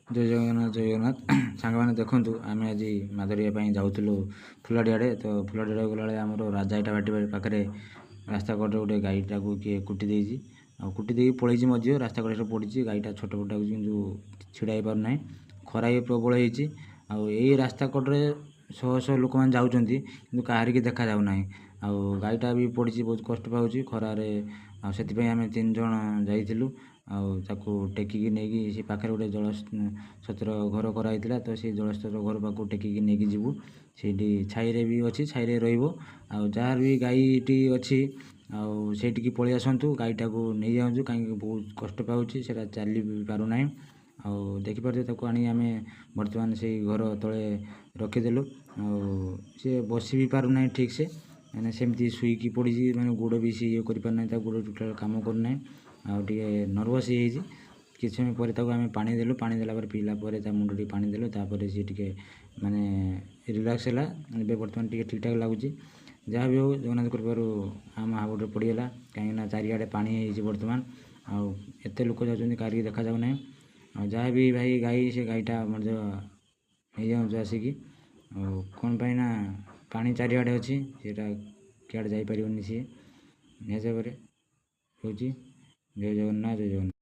जय जगन्नाथ जय जगन्नाथ सांग मैंने देखूँ आम आज मादरिया जाऊँ फुलाड़ी आड़े तो फुलाड़ी आड़े गला आमर राजा इटा भाटी पाखे रास्ता कड़े गोटे गाईटा को किए कुटी देजी कुटी दे पलैची मझे रास्ता कड़े पड़ी गाईटा छोट छोट कि छिड़ा पार ना खरा भी प्रबल होई रास्ता कड़े शह शह लोक मैंने जाऊँच कि कहार की देखा जाऊना गाईटा भी पड़ी बहुत कष्ट पाँच खरारे से आम 3 जन जाइलु आको टेकिकी नहीं सी पाखे गोटे जल सतर घर कराई तो से जलस्तर घर पाक टेकिकी नहीं जीवु से छाई भी अच्छी छाई जार भी गाईटी अच्छी आठी पलि आसतु गाईटा को नहीं जाऊँ कहीं बहुत कष्ट पाँच से चली पार ना देखिपे आनी आम बर्तमान से घर तले रखीदेलु सी बस भी पार ना ठीक से मैंने सेमती शुईकी पड़ी मैंने गोड़ भी सी ये करना गोड़ टोटाल कम करना आगे नर्वस ही किसी समय पर आम पानी देलु पानी देला पीला मुंड टी पानी देलु सी टे माने रिलैक्स है बर्तमान ठीक ठाक लगुच जहाँ भी हो जगन्नाथ कृपार आम हाबुटे पड़गला कहीं चारिआडे पानी बर्तमान आत लोक जाऊँ कार देखा जाऊना जहाँ भी भाई गाई से गाईटा मर नहीं जाऊँ आसिकी कौन पाई ना पानी चारिआडे अच्छी सीटा किआड़े जापर सी हिसाब से हूँ जय जगन्नाथ जय जगन्नाथ।